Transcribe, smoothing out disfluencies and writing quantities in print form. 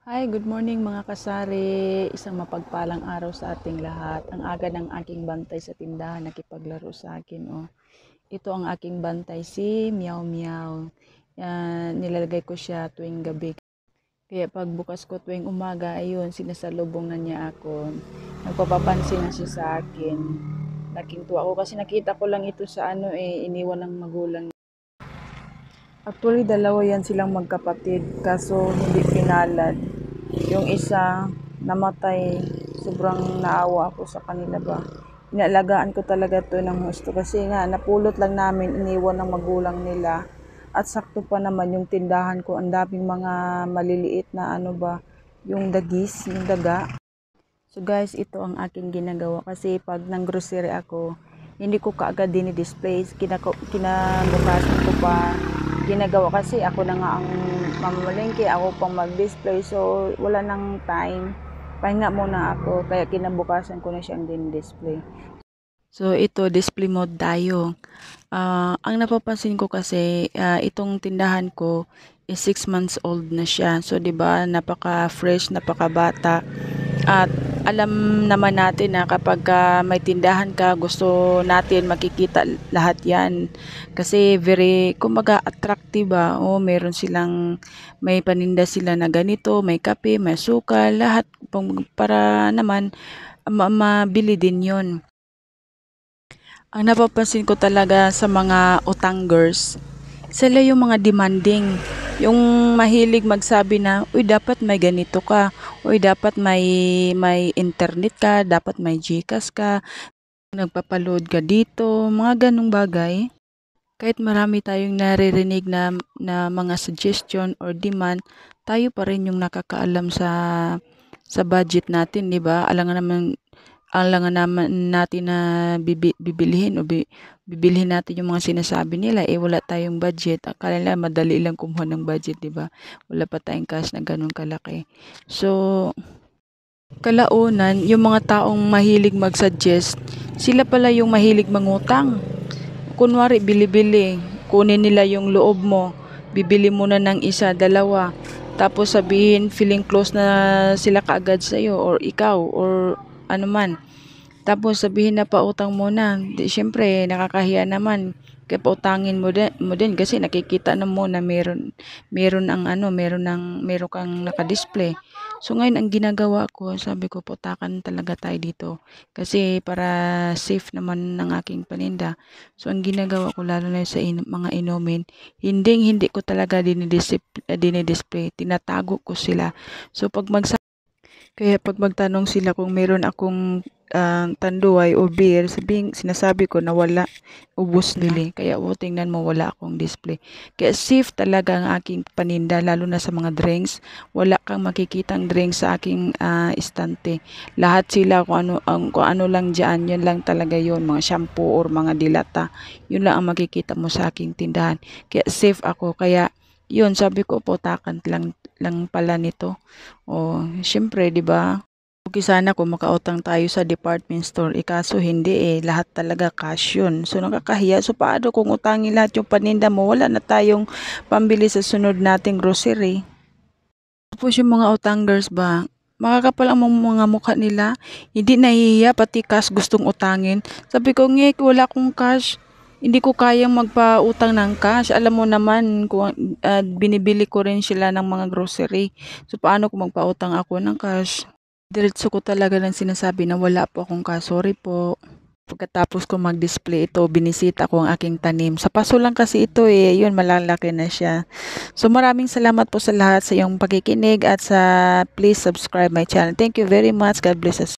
Hi, good morning mga kasari. Isang mapagpalang araw sa ating lahat. Ang aga ng aking bantay sa tindahan nakipaglaro sa akin. Oh. Ito ang aking bantay, si Meow Meow. Nilalagay ko siya tuwing gabi. Kaya pagbukas ko tuwing umaga, ayun, sinasalubong na niya ako. Nagpapapansin na siya sa akin. Laking tuwa ako kasi nakita ko lang ito sa iniwan ng magulang. Actually, dalawa yan silang magkapatid, kaso hindi pinalad. Yung isa, namatay. Sobrang naawa ako sa kanila ba. Inaalagaan ko talaga to ng gusto kasi nga, napulot lang namin, iniwan ng magulang nila. At sakto pa naman yung tindahan ko, ang daming mga maliliit na yung dagis, yung daga. So guys, ito ang aking ginagawa kasi pag nang grocery ako, hindi ko kaagad dinidisplay, kinabukasan ko pa ginagawa kasi ako na nga ang mamamalengke, ako pang mag-display, so wala nang time, pahinga muna ako, kaya kinabukasan ko na siyang din-display. So ito, display mode tayo. Ang napapansin ko kasi itong tindahan ko is 6 months old na siya, so 'di ba, napaka-fresh, napaka-bata. At alam naman natin na kapag may tindahan ka, gusto natin makikita lahat yan. Kasi very, kumbaga, attractive ba? O, meron silang, may paninda sila na ganito, may kape, may suka, lahat. Para naman, mabili din yon. Ang napapansin ko talaga sa mga utanggers, sila yung mga demanding. Yung mahilig magsabi na, uy, dapat may ganito ka. Uy, dapat may internet ka. Dapat may GCash ka. Nagpapaload ka dito. Mga ganong bagay. Kahit marami tayong naririnig na mga suggestion or demand, tayo pa rin yung nakakaalam sa budget natin, di ba? Alangan naman natin na bibilihin o bibilhin natin yung mga sinasabi nila, wala tayong budget. Akala nila madali lang kumuha ng budget, di ba? Wala pa tayong cash na ganun kalaki. So, kalaunan, yung mga taong mahilig mag-suggest, sila pala yung mahilig mangutang. Kunwari, bili-bili, kunin nila yung loob mo, bibili mo na ng isa, dalawa, tapos sabihin, feeling close na sila kaagad sa'yo, or ikaw, or ano man. Tapos sabihin na pautang mo na. Siyempre, nakakahiya naman. Kaya pautangin mo din kasi nakikita na mo na meron kang naka-display. So ngayon ang ginagawa ko, sabi ko putakan talaga tayo dito kasi para safe naman ng aking paninda. So ang ginagawa ko lalo na sa mga inumin, hindi ko talaga dinidisplay, tinatago ko sila. So kaya pag magtanong sila kung meron akong tanduay o beer, sinasabi ko na wala, ubos nila. Kaya tingnan mo, wala akong display. Kaya safe talaga ang aking paninda, lalo na sa mga drinks. Wala kang makikitang drinks sa aking istante. Lahat sila kung ano lang dyan, yun lang talaga yun. Mga shampoo or mga dilata. Yun lang ang makikita mo sa aking tindahan. Kaya safe ako. Kaya yun, sabi ko, putakan lang pala nito. O, syempre, di ba? Okay, sana kung makautang tayo sa department store, kaso hindi lahat talaga cash yun. So, nakakahiya. So, paano kung utangin lahat yung paninda mo, wala na tayong pambili sa sunod nating grocery. Tapos yung mga utanggers ba, makakapal ang mga mukha nila, hindi nahihiya, pati cash gustong utangin. Sabi ko, wala akong cash. Hindi ko kayang magpautang ng cash. Alam mo naman, kung binibili ko rin sila ng mga grocery. So, paano kung magpautang ako ng cash? Diretso ko talaga lang sinasabi na wala po akong cash. Sorry po. Pagkatapos ko mag-display ito, binisita ko ang aking tanim. Sa paso lang kasi ito yun, malalaki na siya. So maraming salamat po sa lahat sa iyong pakikinig at please subscribe my channel. Thank you very much. God bless us.